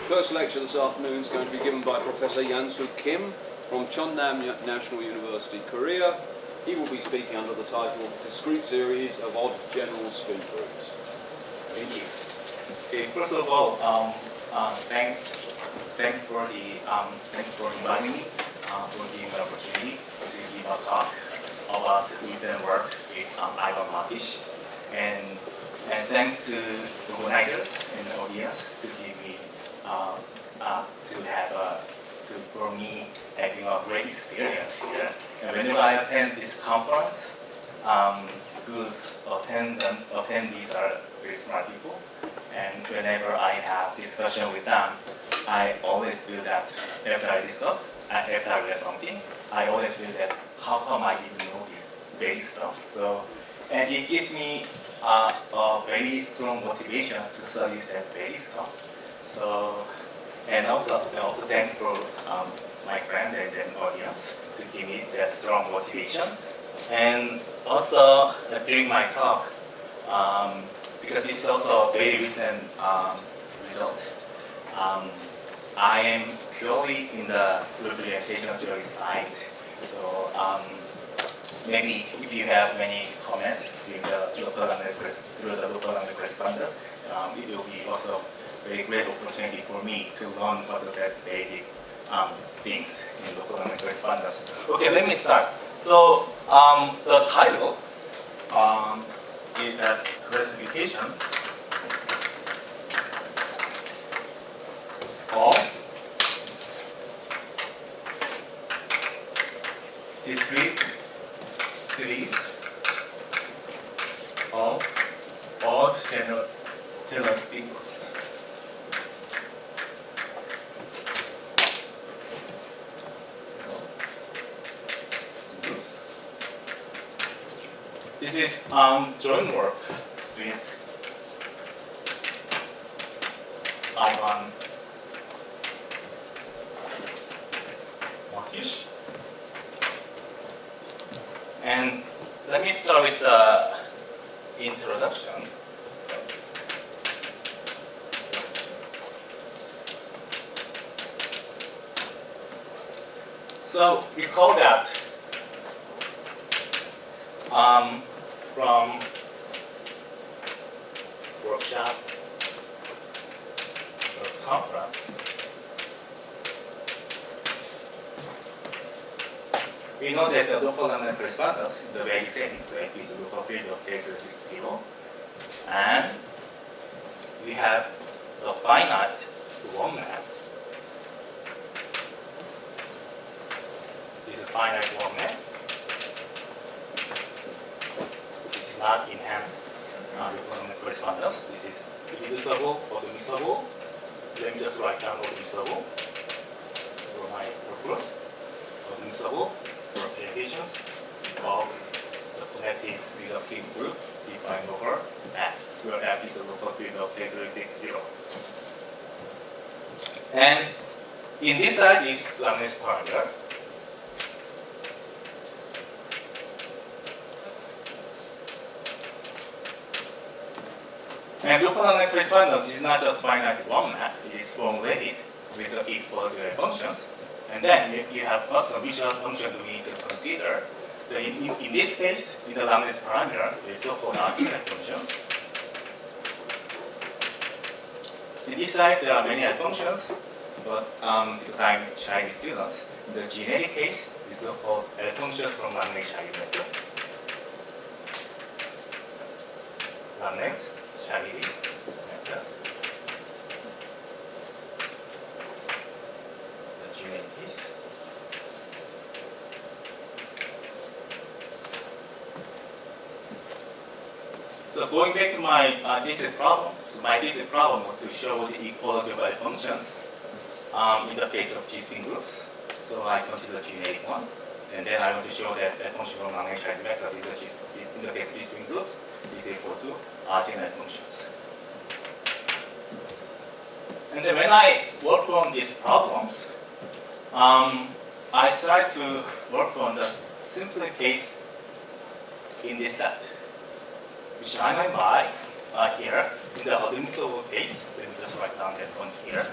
First lecture this afternoon is going to be given by Professor Yeansu Kim from Chonnam National University, Korea. He will be speaking under the title Discrete Series of Odd General Spin Groups. Thank you. Okay, first of all, thanks for inviting me, for giving me the opportunity to give a talk about recent work with Ivan Matish, and thanks to the organizers and the audience to give me for me having a great experience here. And whenever I attend this conference, whose attendees are very smart people, and whenever I have discussion with them, I always feel that after I read something, I always feel that how come I didn't know this basic stuff. So, and it gives me a very strong motivation to study that basic stuff. So, and also thanks for my friend and audience to give me that strong motivation. And also during my talk, because this is also a very recent result, I am purely in the representation theory side. So maybe if you have any comments through the local language correspondence, it will be also a very great opportunity for me to learn further that basic things in local language correspondence. Okay, let me start. So the title is that classification of discrete series of odd general spin groups. This is joint work with Ivan Matish. And let me start with the introduction. So recall that from workshop plus conference, we know that the local language correspondence in the basic setting, so F is the local field of characteristic 0, and we have a finite one map. This is a finite one map. This is not enhanced local language correspondence. This is reducible or admissible. Let me just write down admissible for my purpose. Admissible representations of the connected reductive group defined over F, where F is the local field of characteristic 0. And in this side is Langley's parameter. And local language correspondence is not just finite one map, it is formulated with the equilibrium functions. And then you have also visual function we need to consider. So in this case, in the Langley's parameter, is so-called argument functions. In this side, there are many other functions, but because I'm Chinese students, in the generic case, is so-called L function from Langley's Chinese method. Langley's Chinese method. So going back to my thesis problem, so my thesis problem was to show the equality of L functions in the case of G-spin groups. So I consider generic one, and then I want to show that L function from Langley's method in the case of G-spin groups is equal to general functions. And then when I work on these problems, I start to work on the simpler case in this set, which I might buy here in the admissible case. Let me just write down that one here.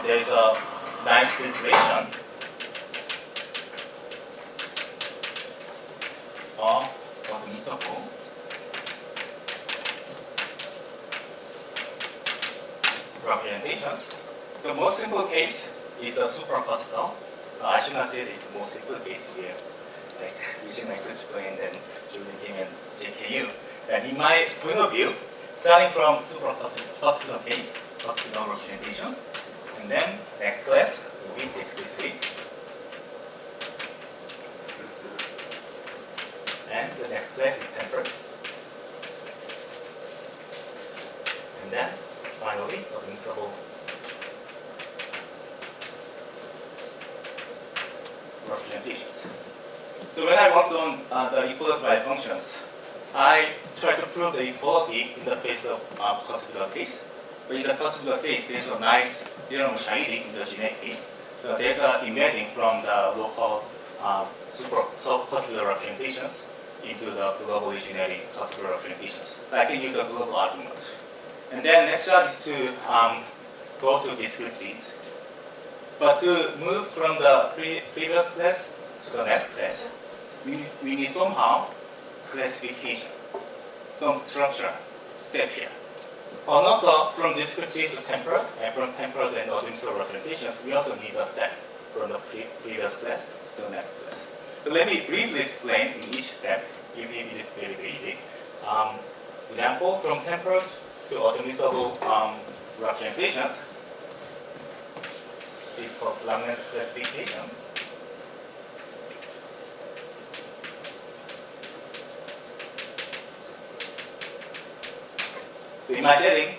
there's a nice filtration of possible representations. The most simple case is the supraclassical. I should not say it's the most simple case here, like using my critical and then Julian Kim and JKU. And in my point of view, starting from supraclassical case, classical representations, and then next class will be discrete series. And the next class is tempered. And then finally, admissible representations. So when I worked on the equality by functions, I tried to prove the equality in the case of classical case. But in the classical case, there's a nice theorem of shiny in the generic case. So there's an embedding from the local classical representations into the globally generic classical representations. So I can use a global argument. And then next step is to go to discrete series. But to move from the previous class to the next class, we need somehow classification, some structure, step here. And also from discrete series to temporal, and from temporal and admissible representations, we also need a step from the previous class to the next class. So let me briefly explain in each step, even if it is very, very easy. For example, from temporal to admissible representations, it's called Langlands classification. So in my setting,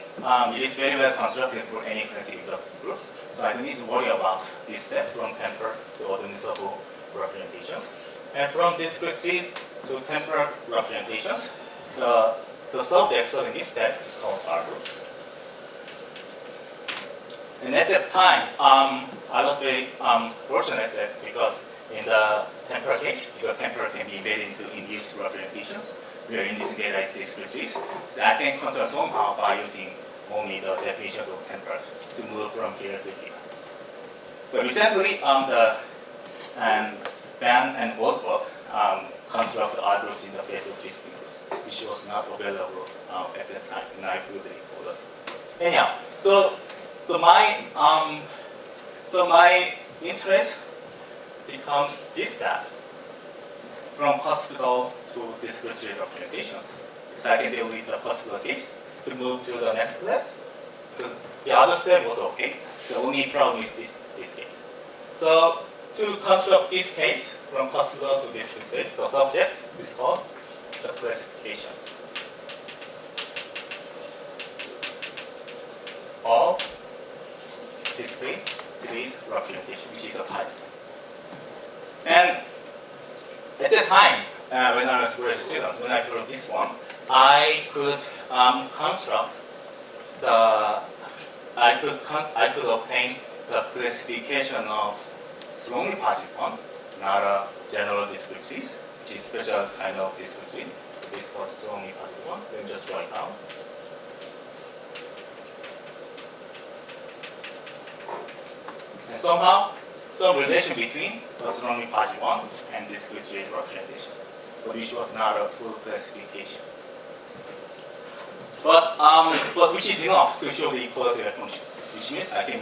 it is very well constructed for any connected inductive groups. So I don't need to worry about this step from temporal to admissible representations. And from discrete series to temporal representations, the subject in this step is called R groups. And at that time, I was very fortunate that because in the temporal case, because temporal can be embedded into induced representations, where induced data is discrete series, so I can control somehow by using only the definition of temporal to move from here to here. But recently, Ben and Goldberg constructed R groups in the case of discrete groups, which was not available at that time, and I proved it for that. Anyhow, so my interest becomes this step from classical to discrete series representations. So I can deal with the classical case to move to the next class. The other step was okay. The only problem is this case. So to construct this case from classical to discrete series, the subject is called the classification of discrete series representation, which is a type. And at that time, when I was a graduate student, when I wrote this one, I could construct I could obtain the classification of strongly positive one, not a general discrete series, which is special kind of discrete series. This is called strongly positive one. Let me just write down. And somehow, some relation between the strongly positive one and discrete series representation, but which was not a full classification. But which is enough to show the equality of functions, which means I can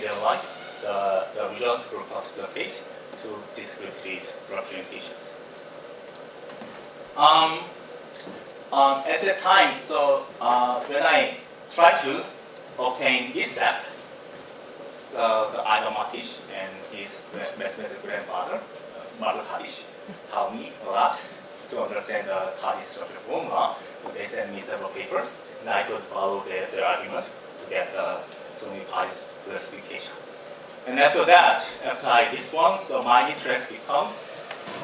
generalize the result for classical case to discrete series representations. At that time, so when I tried to obtain this step, the Ivan Matish and his mathematical grandfather, Mark Kadish, taught me a lot to understand the Kadish structure formula. They sent me several papers, and I could follow their argument to get the Sony Kadish classification. And after that, after I did this one, so my interest becomes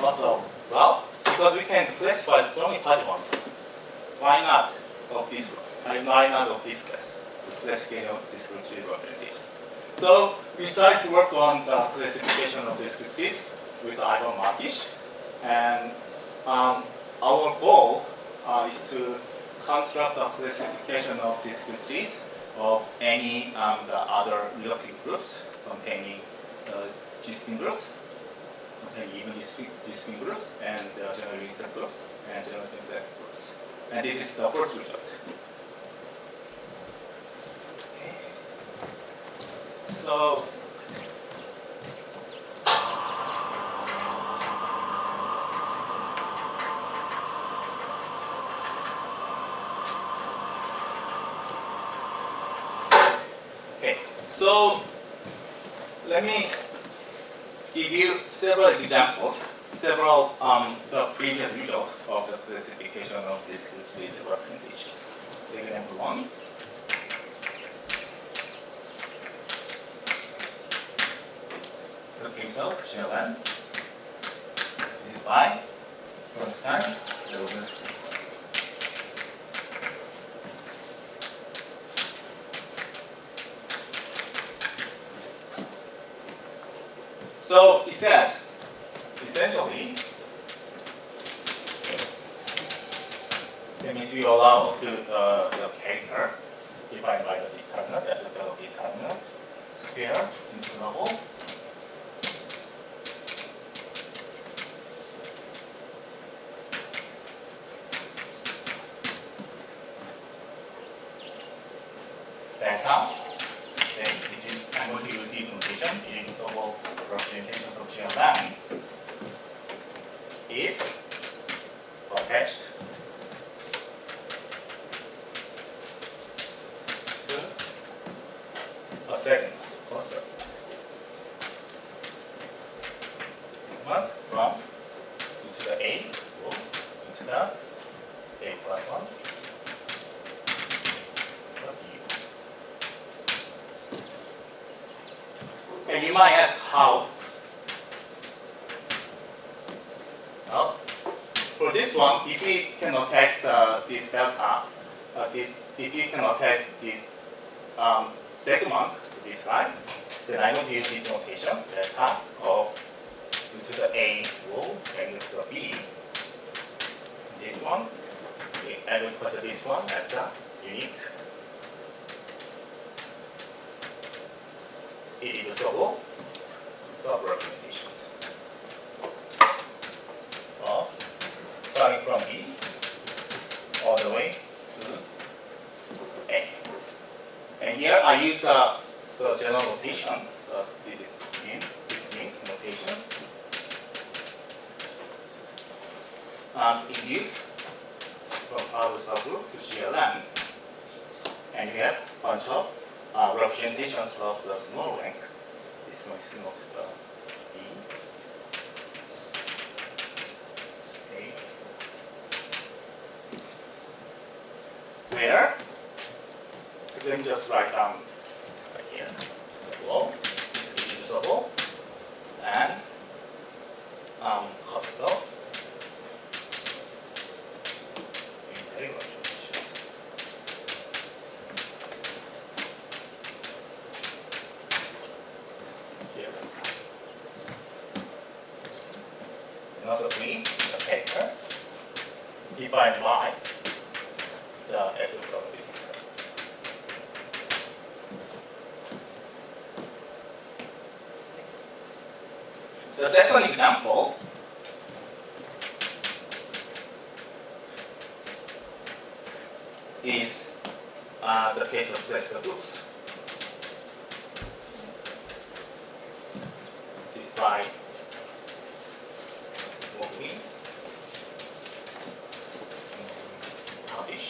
also, well, because we can classify Sony Kadish one, why not of this group? Why not of this class? This classification of discrete series representation. So we started to work on the classification of discrete series with Ivan Matish, and our goal is to construct a classification of discrete series of any the other reductive groups containing G-spin groups, containing even G-spin groups, and generally limited groups, and general symplectic groups. And this is the first result. Okay. So, so let me give you several examples, several the previous results of the classification of discrete representations. Example 1. The case of Chonnam. This is by first time. So it says, essentially, that means we allow to the character defined by the determinant as a fellow determinant square interval. Delta. Then this is I'm going to use this notation. Irreducible representation of Chonnam is attached to a segment or circle. One from into the A row into the A plus 1 to the B. And you might ask how. Well, for this one, if we can attach this delta, if you can attach this segment to this line, then I'm going to use this notation, delta of into the A row and into the B. This one, I will consider this one as the unique irreducible sub-representations of starting from B all the way to A. And here I use the general notation. So this means notation. Induced from our subgroup to GLM. And we have a bunch of representations of the small rank. This one is not B. A. Where? Let me just write down this right here. The wall is irreducible and capital. And also B, the paper, defined by the S probability. The second example is the case of classical groups. Describe what we publish.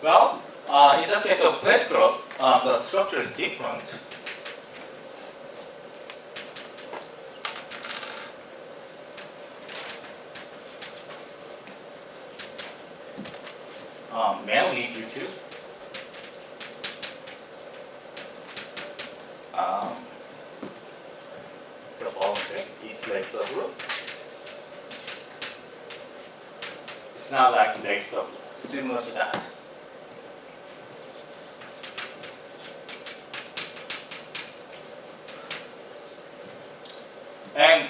Well, in the case of classical, the structure is different. Mainly due to the voluntary is legs of group. It's not like legs of group, similar to that. And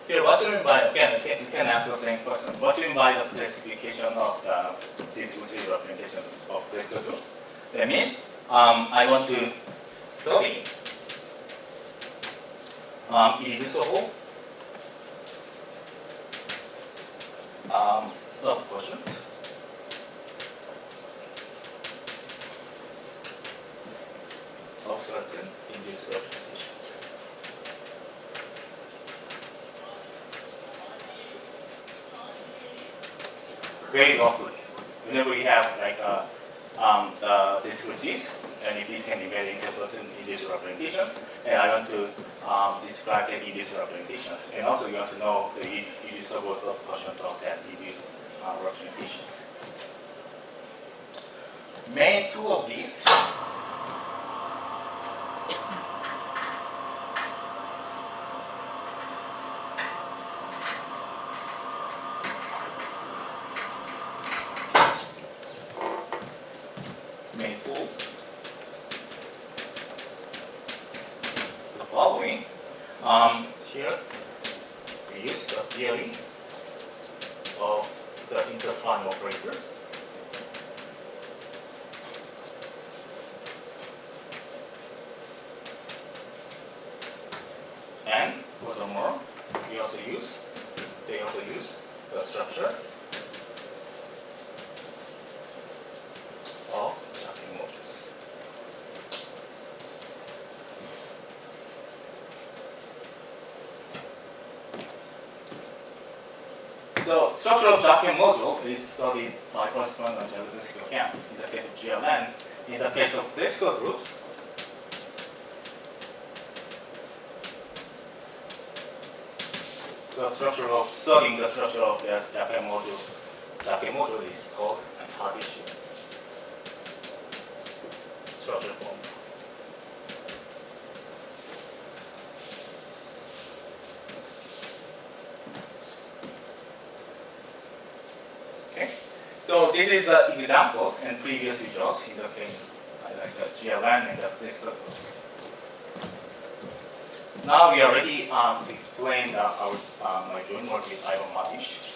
here, what do do you mean by, again, you can ask the same question. What do you mean by the classification of the distributive representation of classical groups? That means I want to study irreducible subquotient of certain induced representations. Very roughly, whenever we have like the discretes, and if we can divide into certain induced representations, and I want to describe the induced representations, and also you want to know the irreducible subquotient of that induced representations. Main two of these following. Here we use the theory of the intertwined operators. And furthermore, they also use the structure of Chonnam modules. So structure of Chonnam module is studied by correspondent and Yeansu Kim in the case of GLN. In the case of classical groups, the structure of studying the structure of this Chonnam module is called Cartesian structure form. So this is an example and previous results in the case like the GLN and the classical groups. Now we are ready to explain my joint work with Ivan Matish.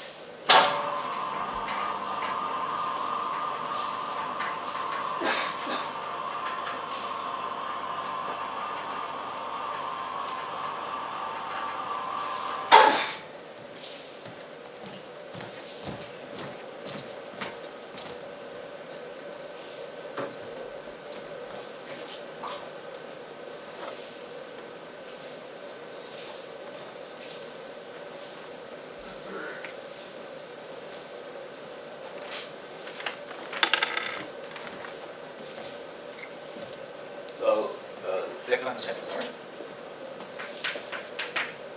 So the second chapter,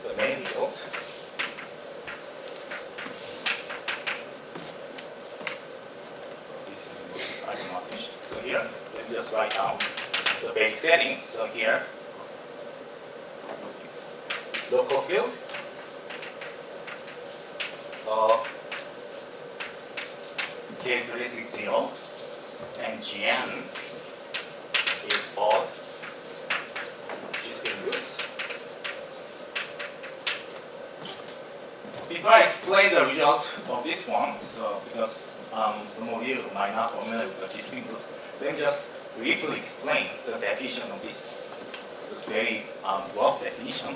the main result. So here, let me just write down the base setting. So here, local field of characteristic 0 and Gn is for discrete groups. Before I explain the result of this one, so because some of you might not be familiar with the discrete groups, let me just briefly explain the definition of this one. It's very rough definition.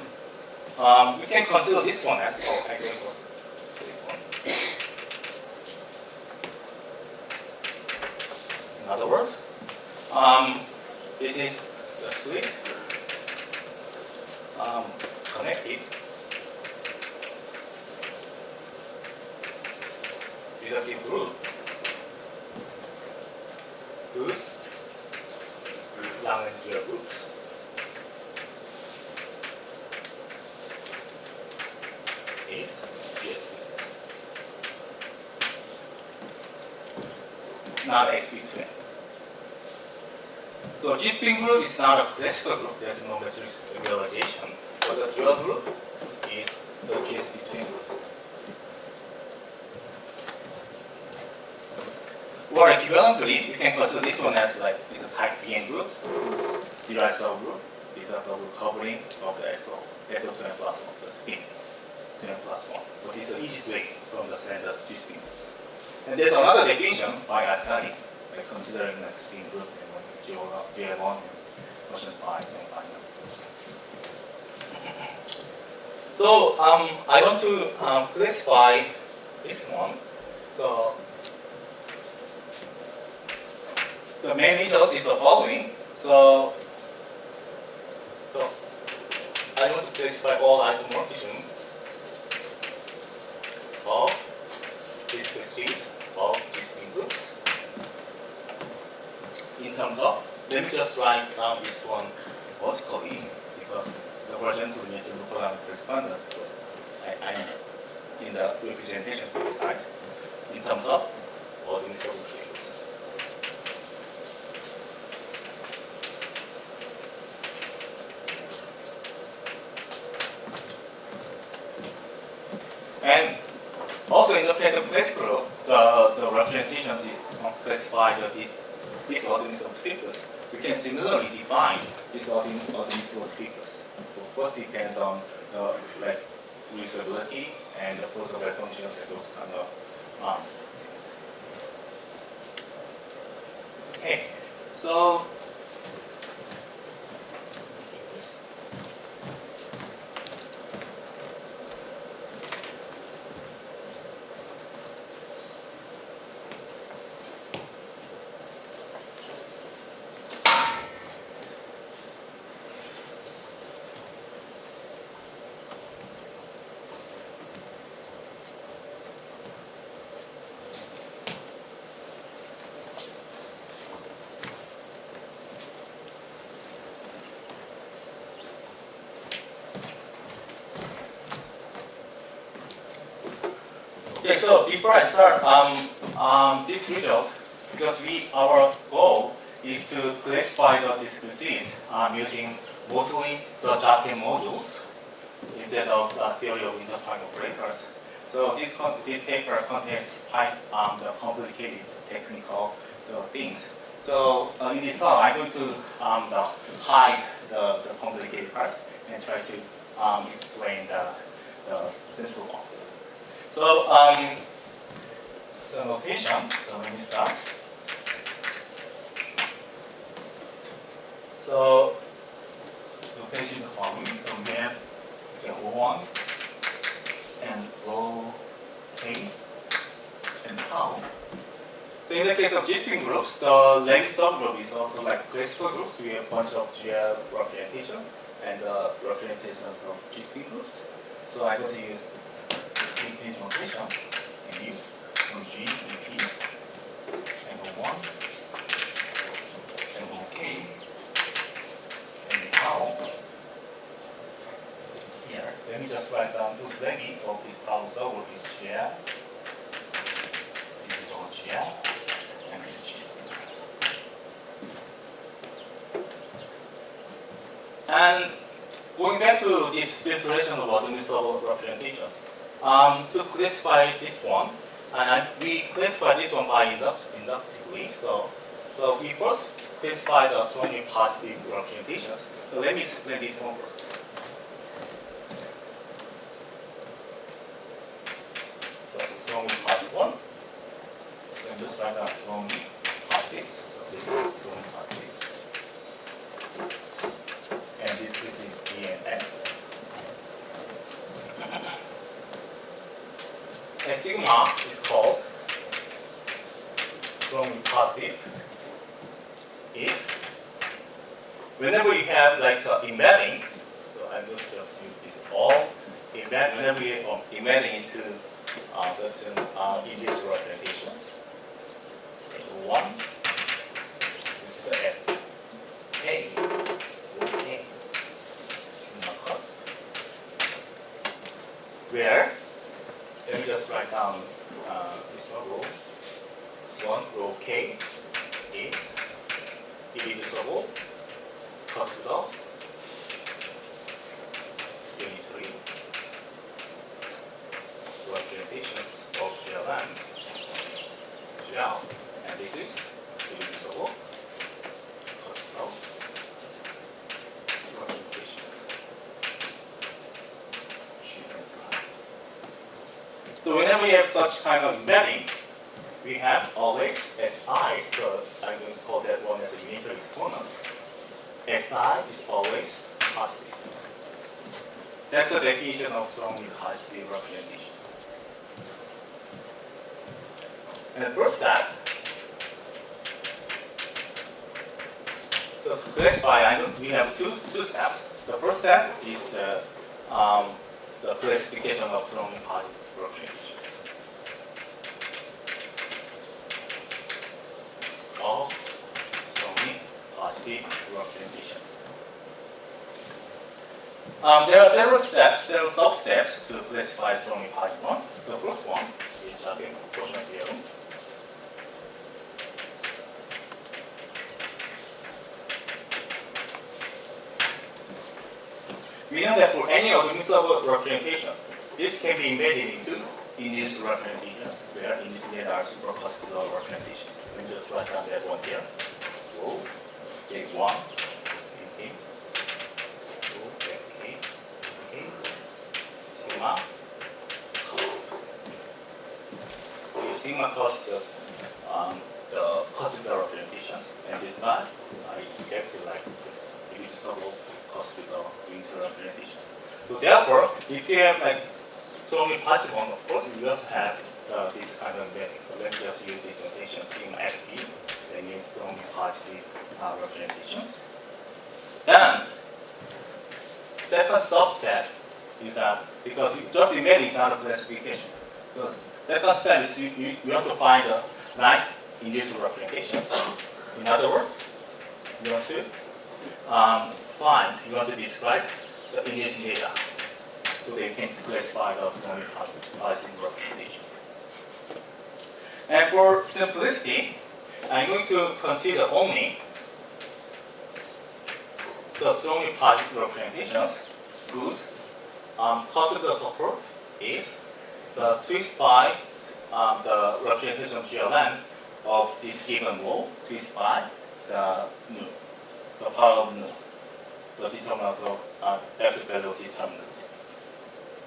We can consider this one as well. I think in other words, this is the split connected reductive group whose Lagrangian groups is GSP, not SP2. So G-spin group is not a classical group, there's no matrix realization, but the dual group is the GSP2 group. Or equivalently, you can consider this one as like it's a type BN group, whose derived cell group is a double covering of the SO2 plus of the spin. 2n plus 1. But this is the easiest way from the standard G-spin groups. And there's another definition by Ascari, like considering like spin group and GL1 and motion phi and phi. So I want to classify this one. So the main result is the following. So I want to classify all isomorphisms of these series of these spin groups in terms of, let me just write down this one vertically because the version to the Lupulin correspondence I in the representation for the side in terms of ordering solutions. And also in the case of classical, the representations is classified this ordinary triples. We can similarly define this ordinary triples. Of course, depends on like reusability and the possible functions and those kind of things. Okay, so. Okay, so before I start this result, because our goal is to classify the discrete series using mostly the Jacobi modules instead of the theory of intertwined operators. So this paper contains quite the complicated technical things. So in this talk, I'm going to hide the complicated part and try to explain the central one. So, notation, so let me start. So, notation is following. So we have O1 and rho K and tau. So in the case of G-spin groups, the length subgroup is also like classical groups. We have a bunch of GL representations and representations of G-spin groups. So I'm going to use this notation and use G, EP, and O1, and OK, and tau. Here, let me just write down whose length of this tau subgroup is GL. This is all GL, and this is G. And going back to this filtration of ordinary representations, to classify this one, and we classify this one by inductively. So we first classify the strongly positive representations. So let me explain this one first. So strongly positive one. So let me just write down strongly positive. So this is strongly positive. And this is B and S. And sigma is called strongly positive if whenever you have like embedding, so I'm going to just use this all whenever we are embedding into certain index representations. So 1 into the S A OK sigma cos where let me just write down this one rho. 1 rho K is irreducible cos to the unitary representations of GL and GL. And this is irreducible cos to the representations G and I. have such kind of embedding, we have always SI, so I'm going to call that one as a unitary exponent. SI is always positive. That's the definition of strongly positive representations. And the first step, so to classify, we have two steps. The first step is the classification of strongly positive representations. Of strongly positive representations. There are several sub-steps to classify strongly positive one. The first one is the proportional theorem. We know that for any of the mixable representations, this can be embedded into induced representations, where induced data are superpositional representations. Let me just write down that one here. Rho, take one, okay. Rho, SK, okay. Sigma, cos. The sigma cos is the possible representations, and this guy, I get to like this reducible possible unitary representation. So therefore, if you have like strongly positive one, of course, you also have this kind of embedding. So let me just use this notation, sigma SP, that means strongly positive representations. Then, second substep is that, because just embedding is not a classification. Because second step is you have to find a nice induced representations. In other words, you want to you want to describe the induced data so they can classify the strongly positive representations. And for simplicity, I'm going to consider only the strongly positive representations whose possible support is the twist by the representation of GLN of this given rho, twist by the power of nu, the determinant of absolute value of determinant,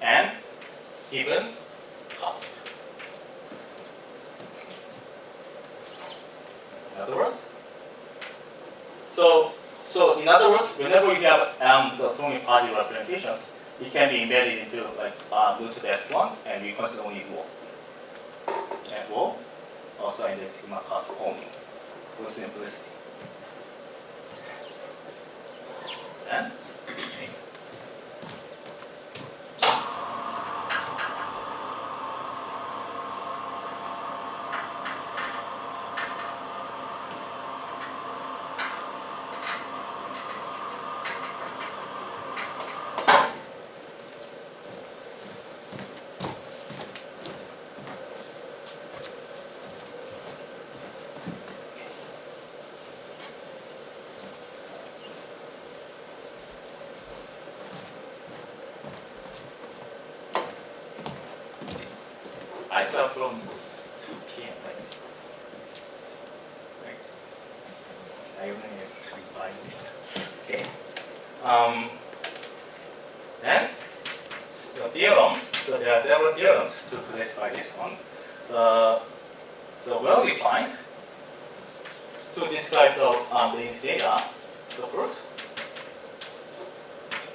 and given cost. In other words, so in other words, whenever you have the strongly positive representations, it can be embedded into like root to the S1, and we consider only rho. And rho also in the sigma cost only for simplicity. And I start from 2 p.m. I only have 5 minutes. Okay. Then the theorem. So there are several theorems to classify this one. So the well-defined to describe the induced data. So first,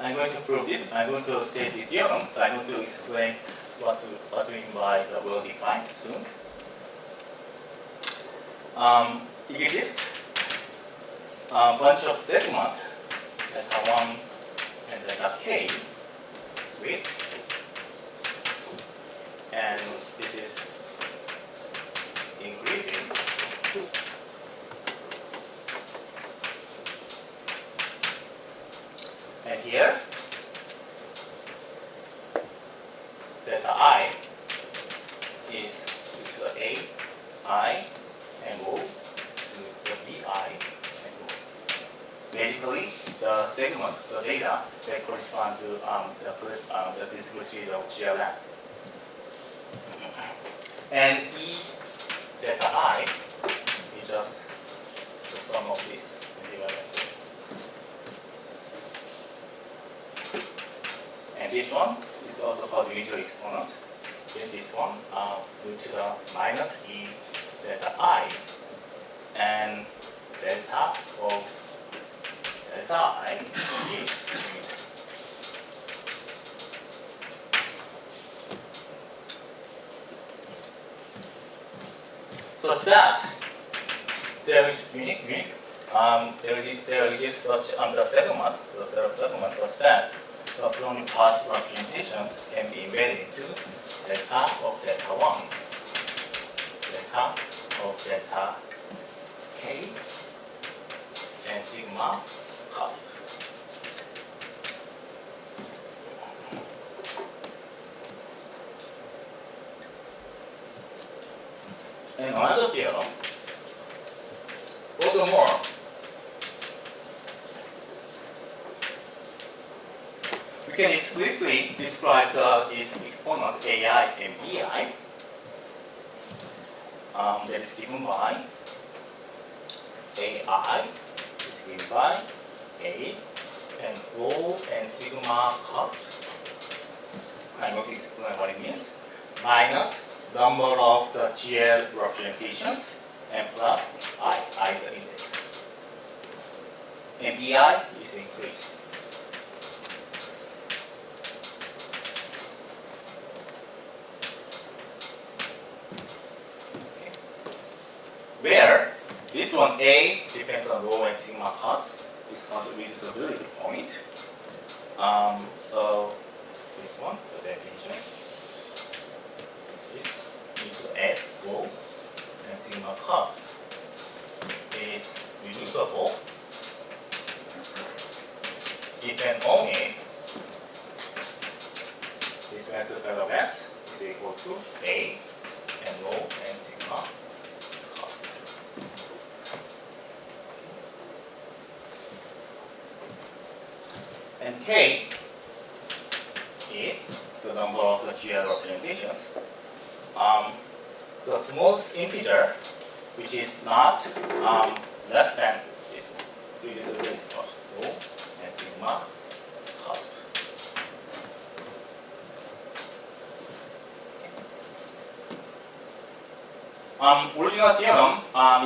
I'm going to prove this. I'm going to state the theorem. So I'm going to explain what we mean by the well-defined soon. It exists a bunch of segments that are 1 and that are k with, and this is increasing. And here, theta I is the A, I, and O, the B, I, and O. Basically, the segment, the data that correspond to the discrete of GLN. And E theta I is just the sum of this divided. And this one is also called unitary exponent. get this one due to the minus E delta I, and delta of delta I is limited. Such that there is there is such under segment, the third segment, such that the strongly positive representations can be embedded into delta of delta 1, delta of delta k, and sigma cusp. And another theorem, furthermore, we can explicitly describe this exponent AI and BI that is given by AI is given by A and rho and sigma cusp. I'm going to explain what it means. Minus number of the GL representations and plus IISER index. And BI is increased. Okay. Where this one A depends on rho and sigma cusp is called the reducibility point. So this one, the definition is into S, rho, and sigma cusp is reducible if and only this magnitude of S is equal to A and rho and sigma cusp. And K is the number of the GL representations. The smallest integer, which is not less than this reducibility point, rho and sigma cusp. Original theorem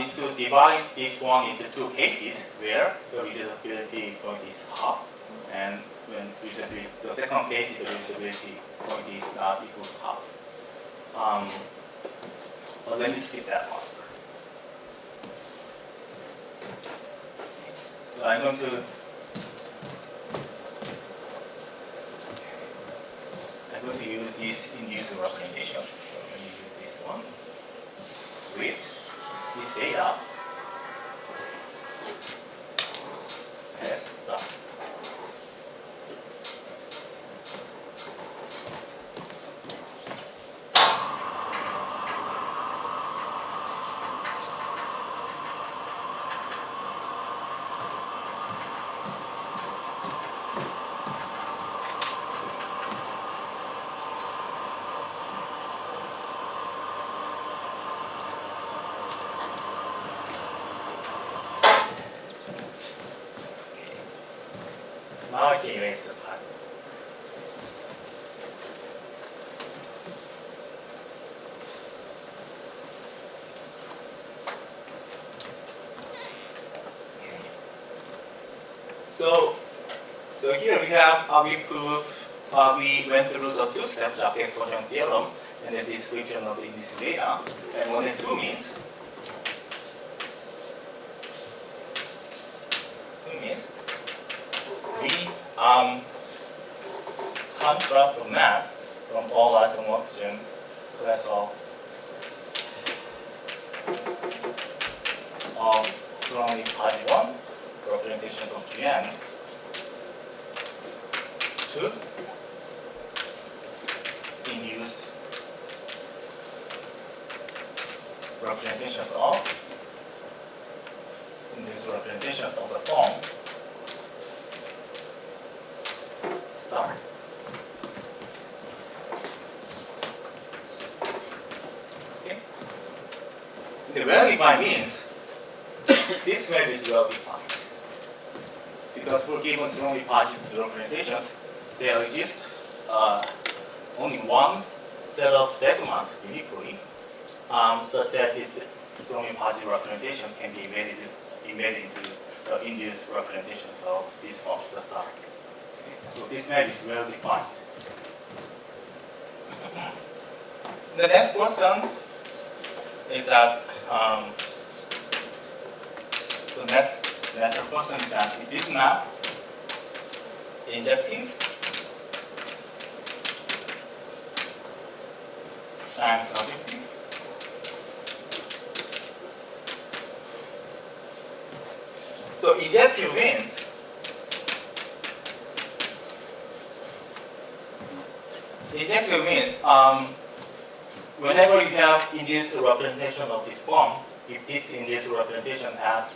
is to divide this one into two cases where the reducibility point is half, and when the second case, the reducibility point is not equal to half. But let me skip that one. So I'm going to use this inducing representation. So let me use this one with this data as star. Now I can erase the part. So here we have we went through the two steps of the explosion theorem and the description of the inducing data. And 1 and 2 means we construct a map from all isomorphism class of strongly positive one representation of Gn to induced representation of the form star. Okay. The well-defined means this map is well-defined. Because for given strongly positive representations, there exists only one set of segments uniquely, such that this strongly positive representation can be embedded into the induced representation of this form, the star. Okay. So this map is well defined. The next question is that the next question is that is this map injective and surjective? So injective means whenever you have induced representation of this form, if this induced representation has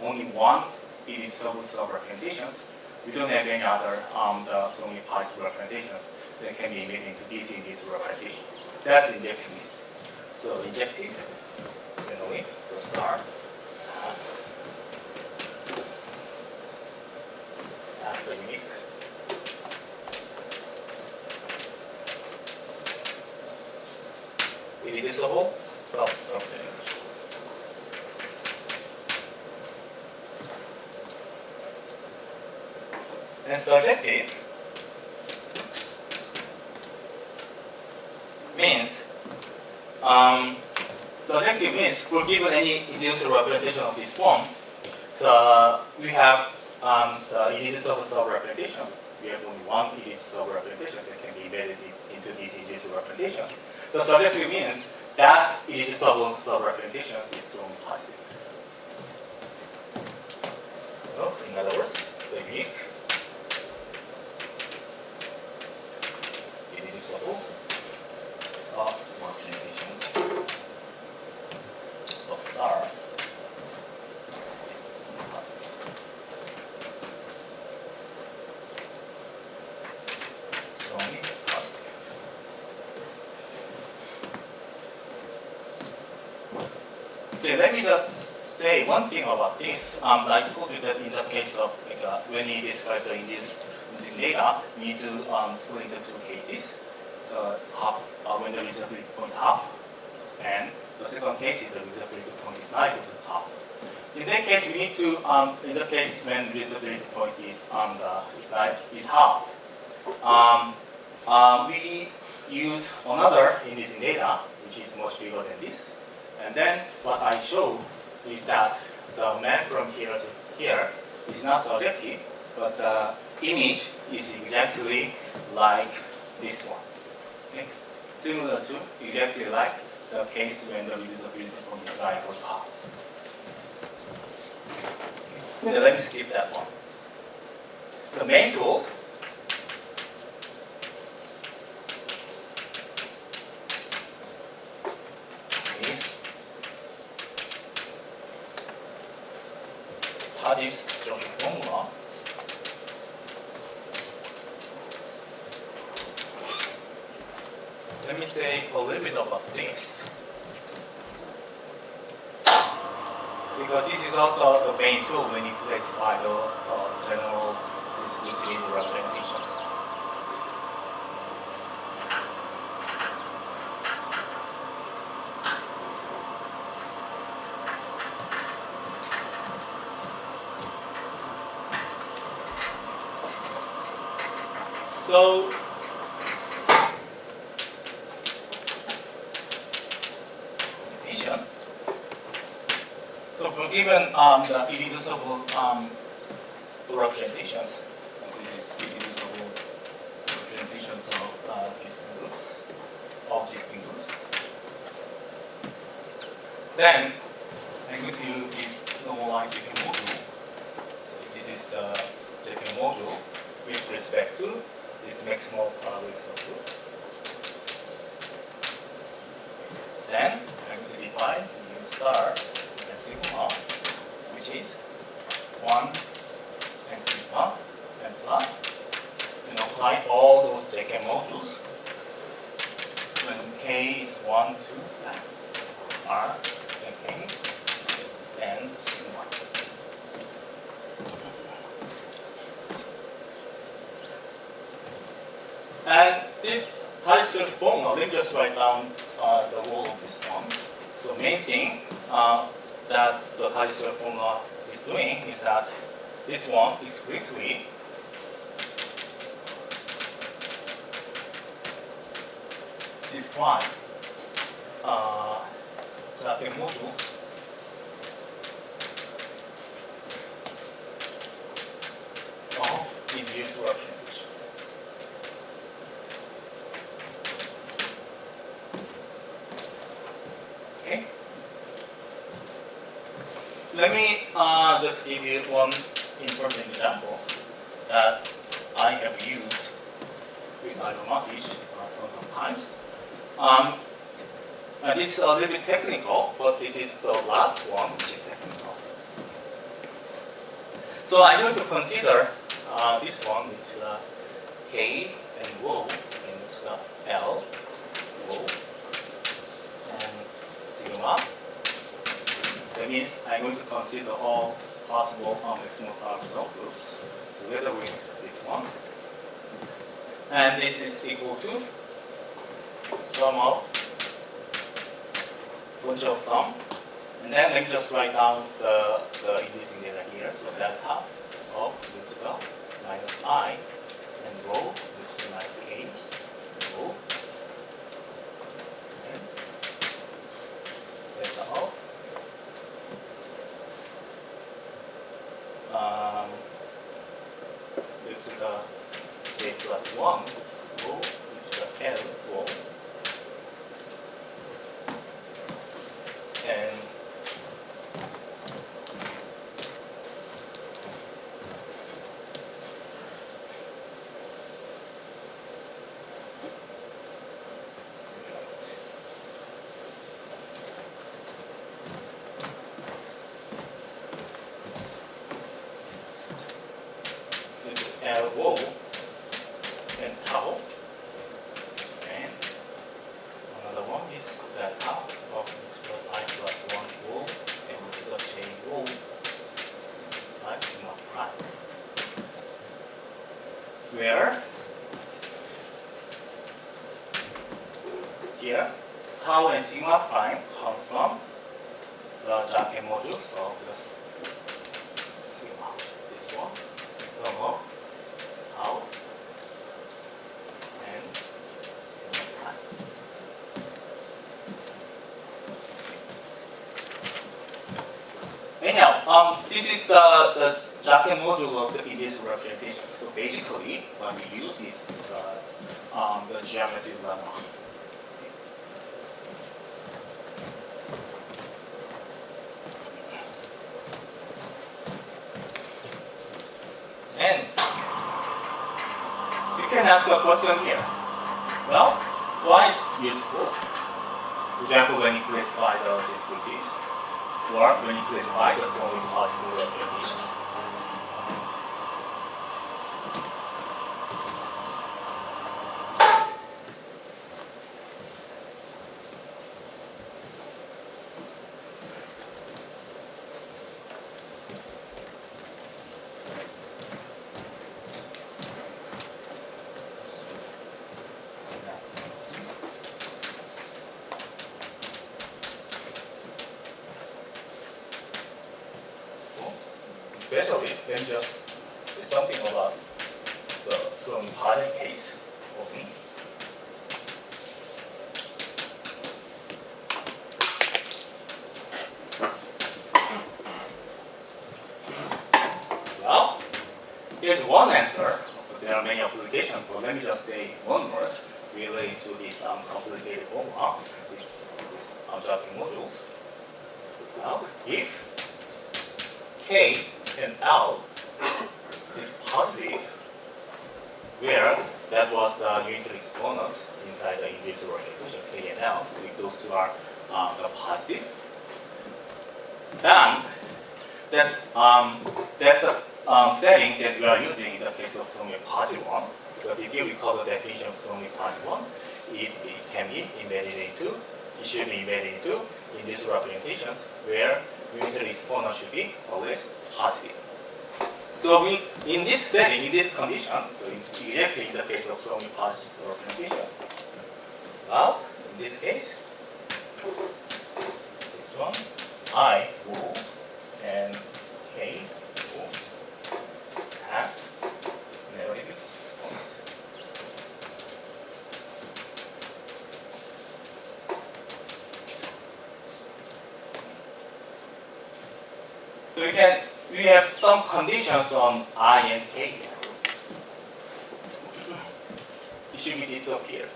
only one irreducible sub-representations, we don't have any other the strongly positive representations that can be embedded into these induced representations. That's injective means. So injective, generally, the star has the unique irreducible sub-representation. And surjective means for given any induced representation of this form, we have the irreducible sub-representations. We have only one irreducible representation that can be embedded into these irreducible representations. So surjective means that irreducible sub-representation is strongly positive. So in other words, the unique irreducible sub-representation of star is positive. Strongly positive. Okay, let me just say one thing about this. I told you that in the case of when we describe the induced using data, we need to split into two cases. So half when the reusability point half, and the second case is the reusability point is not equal to half. In that case, we need to in the case when reusability point is is half. We use another inducing data which is much bigger than this. And then what I show is that the map from here to here is not surjective, but the image is exactly like this one. Okay? Similar to exactly like the case when the reusability point is not equal to half. Okay. Let me skip that one. The main tool this geometric formula. Let me say a little bit about this. Because this is also the main tool when you classify the general discrete representations. So vision. So from given the irreducible representations, irreducible representations of discrete groups, then I'm going to use this normalized Jacob module. So this is the Jacob module with respect to this maximal parabolic subgroup. Then I'm going to define new star as sigma, which is 1 and sigma and plus, and apply all those Jacob modules when k is 1, 2, and r and k and sigma. And this Kaiser formula, let me just write down the whole of this one. So main thing that the Kaiser formula is doing is that this one is strictly describe traffic modules of induced representations. Okay. Let me just give you one important example that I have used with my advantage sometimes. This is a little bit technical, but this is the last one, which is technical. So I'm going to consider this one with the K and rho, and the L, rho, and sigma. That means I'm going to consider all possible maximal power subgroups together with this one. And this is equal to sum of bunch of sum. And then let me just write down the inducing data here. So delta of root of minus I and rho, which is minus K, rho. And delta of root to the J plus 1 rho, which is the L rho. And L rho and tau. And another one is delta of I plus 1 rho and the J rho plus sigma prime. Where here tau and sigma prime come from the Jacob modules of the sigma. This one is sum of tau and sigma prime. Anyhow, this is the Jacob module of the induced representation. So basically, when we use this, the geometry lemma. And you can ask a question here. Well, why is it useful? For example, when you classify the discrete, or when you classify the solely possible representations. Especially when just there's something about the some partial case of me. Well, here's one answer, but there are many applications, but let me just say one word related to this complicated formula, this Jacob modules. Well, if K and L is positive, where that was the unitary exponents inside the induced representation K and L, if those two are the positive, then that's the setting that we are using in the case of strongly positive one. Because if you recall the definition of strongly positive one, it can be embedded into, it should be embedded into induced representations where unitary exponent should be always positive. So in this setting, in this condition, so exactly in the case of strongly positive representations, about, in this case, this one, I O and K O has negative exponent. So we have some conditions on I and K. It should be disappeared.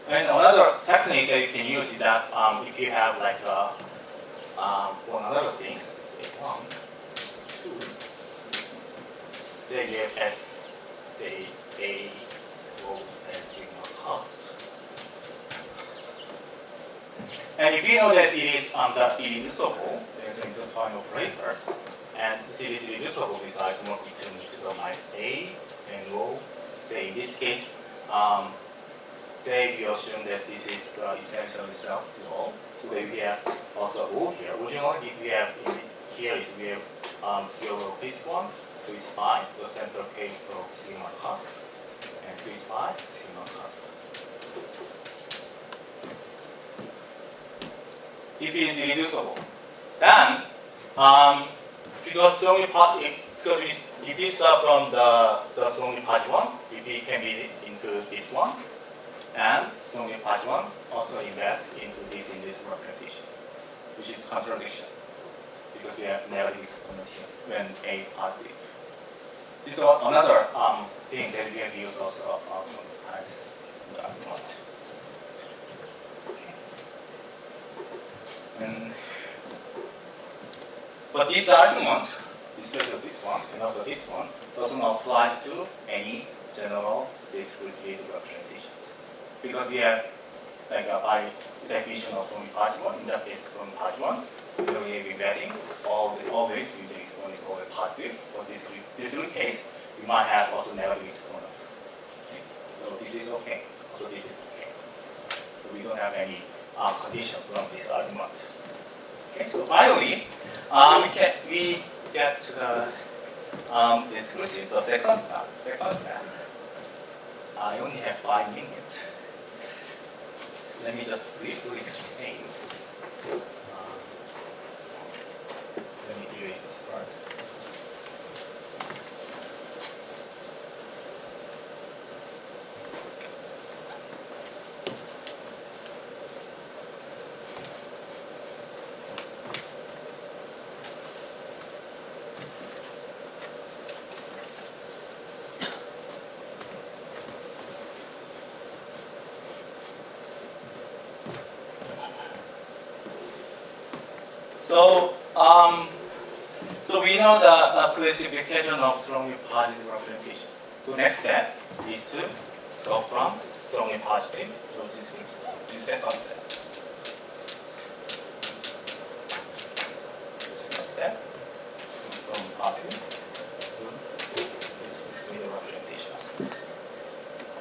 And another technique that you can use is that if you have like one other thing, say 1, 2, say you have S, say A, O, and sigma cost. And if you know that it is the irreducible, there's an intertwined operator, and to see this irreducible, this argument between e to the minus A and O, say in this case, say we assume that this is the essential self-dual. So we have also O here. Originally, we have here is we have dual of this one, 2 is pi, the central case of sigma cost, and 2 is pi, sigma cost. If it is reducible, then because if we start from the strongly positive one, if it can be into this one, and strongly positive one also embed into this representation, which is contradiction because we have negative exponent here when A is positive. This is another thing that we have used also sometimes in the argument. But this argument, especially this one and also this one, doesn't apply to any general discrete representations. Because we have like by definition of strongly positive one, in that case strongly positive one, we have embedding always using exponent is always positive. For this case, we might have also negative exponents. Okay? So this is okay. So this is okay. So we don't have any condition from this argument. Okay, so finally, we get to the discrete, the second step. I only have 5 minutes. Let me just briefly explain. Let me do this part. So we know the classification of strongly positive representations. So next step is to go from strongly positive to discrete. This is the second step. Second step, from positive to discrete representations.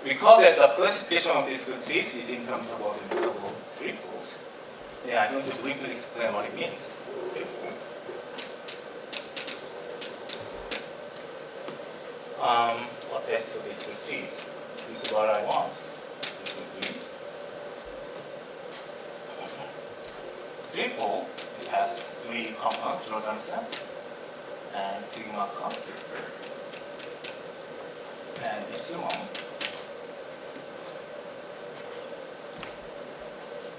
Recall that the classification of discrete is in terms of observable triples. Yeah, I'm going to briefly explain what it means. Attached to this with these. This is what I want. Triple, it has 3 components, Jordan set, and sigma constant, and epsilon.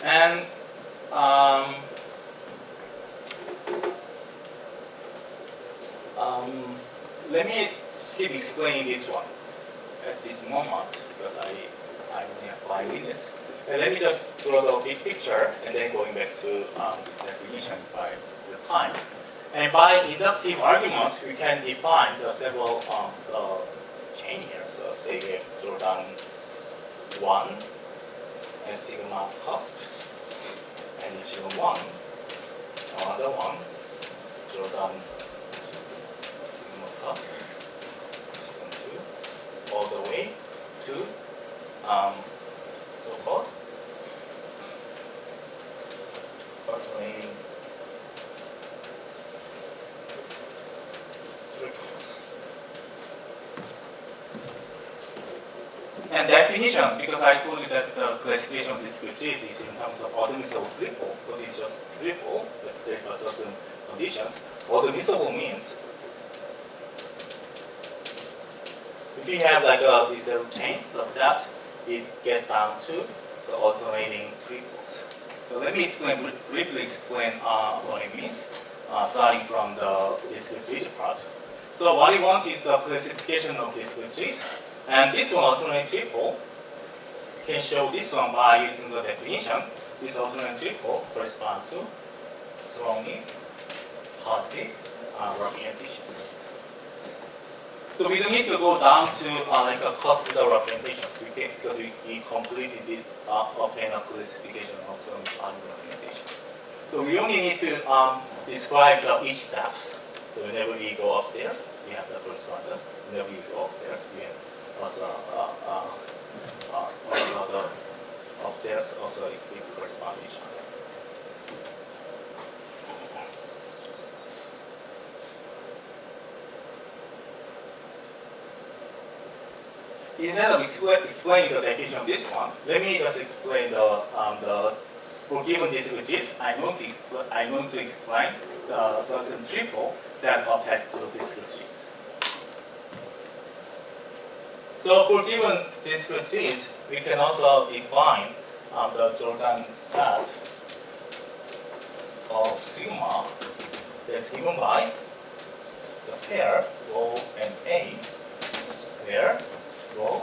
And let me keep explaining this one at this moment because I only have 5 minutes. And let me just draw the big picture and then going back to this definition by the time. And by inductive argument, we can define the several chain here. So say we have Jordan 1 and sigma cost, and epsilon 1, another one, Jordan sigma cost, epsilon 2, all the way to so-called alternating triples. And definition, because I told you that the classification of discrete series is in terms of admissible triple, but it's just triple, but there are certain conditions. Admissible means if you have like these chains of that, it gets down to the alternating triples. So let me briefly explain what it means, starting from the discrete series part. So what we want is the classification of discrete series. And this one, alternate triple, can show this one by using the definition. This alternate triple corresponds to strongly positive representation. So we don't need to go down to like a hospital representation because we completely did obtain a classification of some representation. So we only need to describe each steps. So whenever we go upstairs, we have the first one. Whenever we go upstairs, we have also the upstairs also it correspond to each other. Instead of explaining the definition of this one, let me just explain the for given discrete, I'm going to explain the certain triple that attach to discrete. So for given discrete series, we can also define the Jordan set of sigma that's given by the pair rho and A, where rho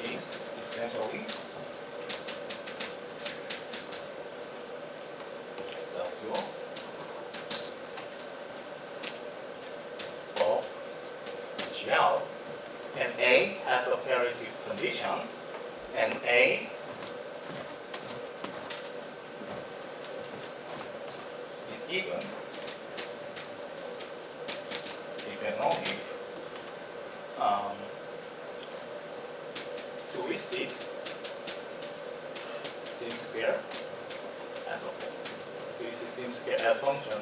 is essentially subdual of gel. And A has a parity condition, and A is given if and only twisted sim square as a whole. Twisted sim square as function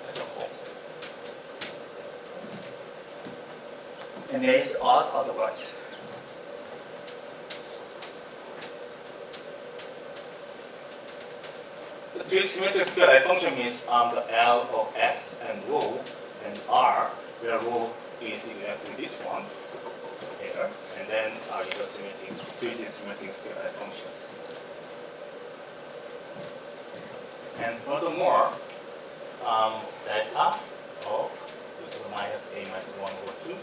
as a whole. And there is odd otherwise. The three-symmetric square function means the L of S and rho and R, where rho is exactly this one here, and then R is the three-symmetric square functions. And furthermore, delta of minus A minus 1 over 2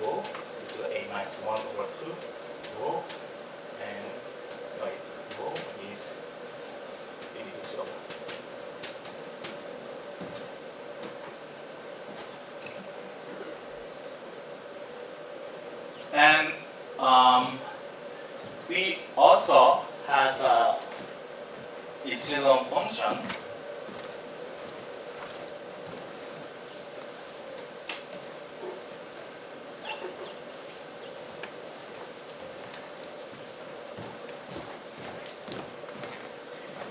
rho to A minus 1 over 2 rho, and rho is individual. And we also has a epsilon function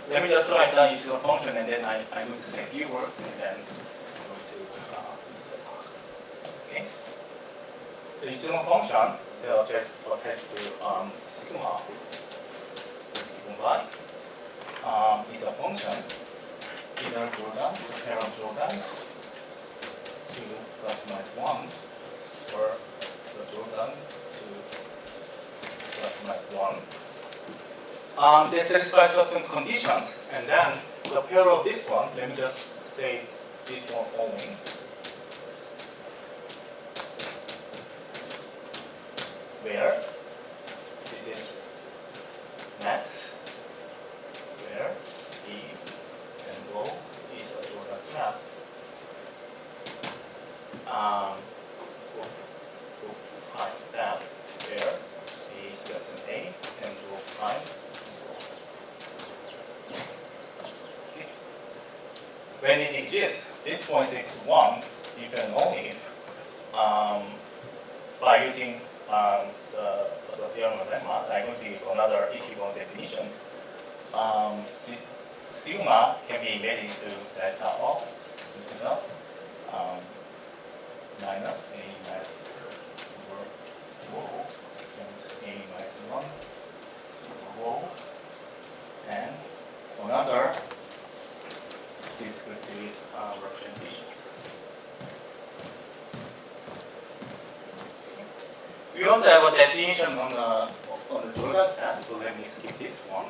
Let me just write down epsilon function, and then I'm going to say a few words, and then I'm going to okay. The epsilon function that attached to sigma is given by is a function either Jordan, the pair of Jordan, 2 plus minus 1, or the Jordan 2 plus minus 1. They satisfy certain conditions, and then the pair of this one, let me just say this one only. Where this is max, where E and rho is a Jordan snap. Prime snap, where E is less than A and rho prime. When it exists, this point is equal to 1 if and only if by using the theorem of lemma, I'm going to use another equivalent definition. This sigma can be made into delta of integral minus A minus over another discrete representations. We also have a definition on the Jordan set, so let me skip this one.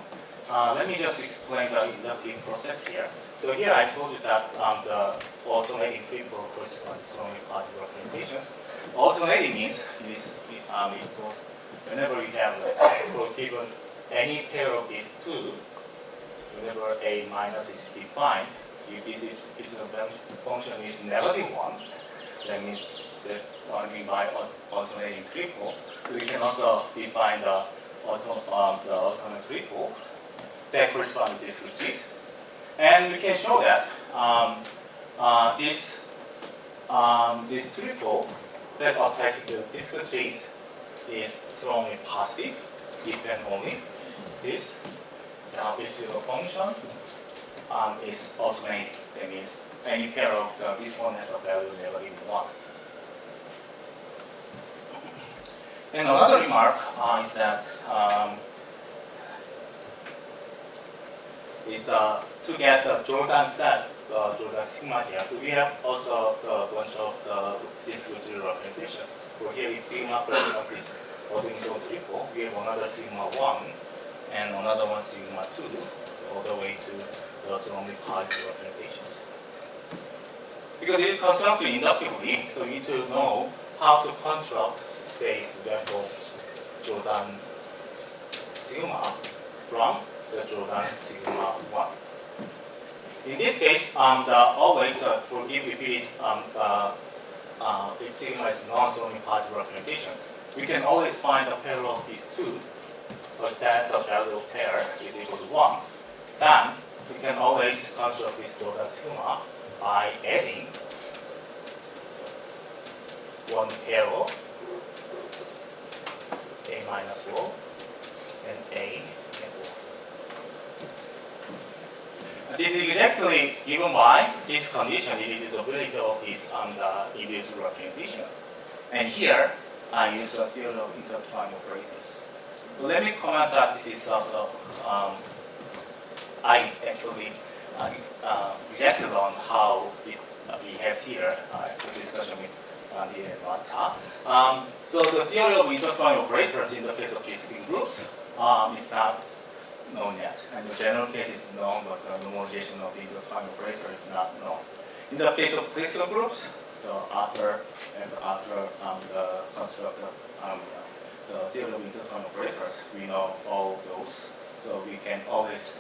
Let me just explain the inductive process here. So here I told you that the alternating triple corresponds to only positive representations. Alternating means it goes whenever you have for given any pair of these two, whenever A minus is defined, if this function is -1, that means that's only by alternating triple. We can also define the alternate triple that corresponds to discrete. And we can show that this triple that applies to discrete is strongly positive if and only this epsilon function is alternate. That means any pair of this one has a value -1. And another remark is that to get the Jordan set, Jordan sigma here. So we have also a bunch of the discrete representations. So here if sigma corresponds this ordinary triple, we have another sigma 1 and another one sigma 2, all the way to the strongly positive representations. Because it constructed inductively, so we need to know how to construct, say, for example, Jordan sigma from the Jordan sigma 1. In this case, always forgive if it is if sigma is non-strongly positive representations, we can always find a pair of these two such that the value of pair is equal to 1. Then we can always construct this Jordan sigma by adding one pair of A minus 4 and A and 4. This is exactly given by this condition. It is the ability of these induced representations. And here I use the theorem of intertwined operators. So let me comment that this is also I actually rejected on how we have here after discussion with Sandy and Matka. So the theory of intertwined operators in the case of discrete groups is not known yet. And the general case is known, but the normalization of the intertwined operator is not known. In the case of discrete groups, the author the constructor the theory of intertwined operators, we know all those. So we can always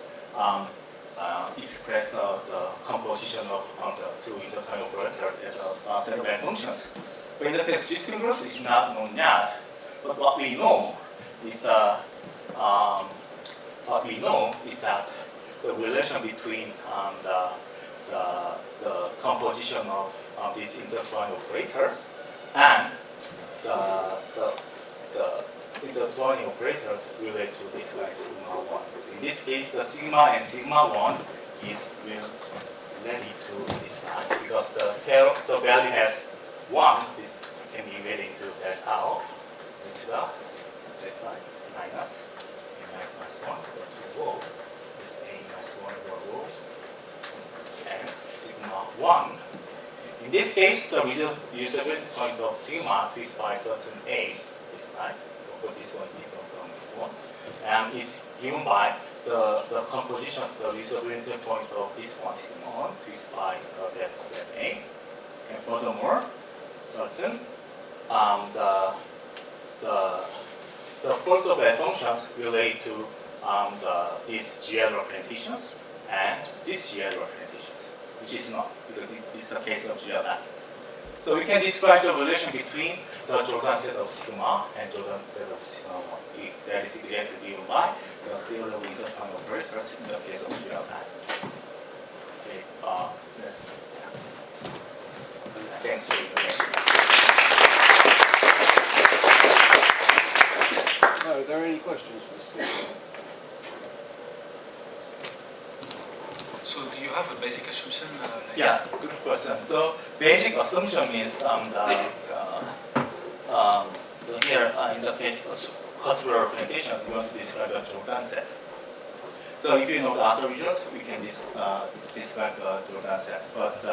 express the composition of the two intertwined operators as a set of n functions. But in the case of discrete groups, it's not known yet. But what we know is that the relation between the composition of these intertwined operators and the intertwined operators relate to this like sigma 1. In this case, the sigma and sigma 1 is related to this guy because the value has 1. This can be related to delta of delta minus a minus 1 rho a minus 1 rho and sigma 1. In this case, the usability point of sigma is by certain a, this guy, but this one different from this one, and is given by the composition of the usability point of this one sigma 1 is by that a, and furthermore, certain the first of n functions relate to these GL representations and these GL representations, which is not, because it is the case of GLN. So we can describe the relation between the Jordan set of sigma and Jordan set of sigma 1. That is exactly given by the theory of intertwined operators in the case of GLN. Okay, thanks for your attention. Are there any questions for the speaker? So do you have a basic assumption? Yeah, good question. So basic assumption means so here in the case of customer representations, we want to describe a Jordan set. So if you know the other result, we can describe the Jordan set. But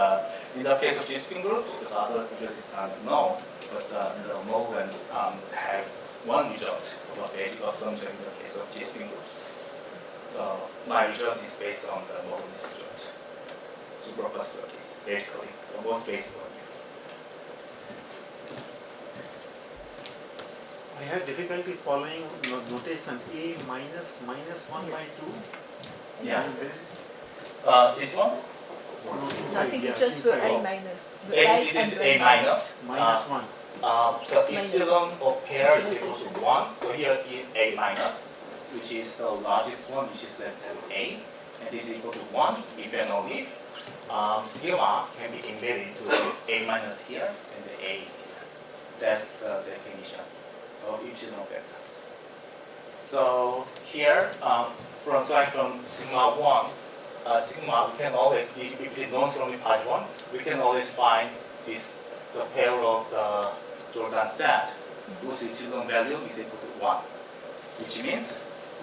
in the case of G-spin groups, the other result is not known. But the moment have one result of a basic assumption in the case of G-spin groups. So my result is based on the Morgan's result. Super possibilities, basically, the most basic one is. I have difficulty following notation A minus 1/2. Yeah. And this This one? no, I inside, think yeah, it's just for inside. A minus. The This is and A minus. Minus 1. The epsilon of pair is equal to 1. So here is A minus, which is the largest one, which is less than A. And this is equal to 1 if and only if sigma can be embedded into A minus here and the A is here. That's the definition of epsilon vectors. So here, from sigma 1, sigma, we can always, if it known from the part 1, we can always find this, the pair of the Jordan set whose epsilon value is equal to 1, which means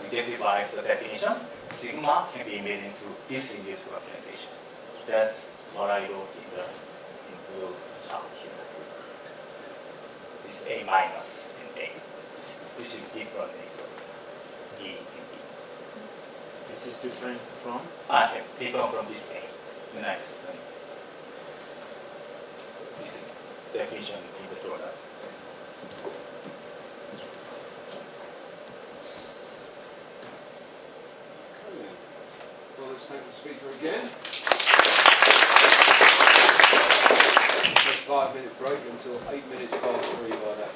we get it by the definition, sigma can be made into this induced representation. That's what I wrote in blue chart here. This A minus and A. This is different is E and B. Which is different from Yeah, different from this A. The next one. This is definition in the Jordan set. Well, let's thank the speaker again. 5-minute break until 8 minutes past 3 by that.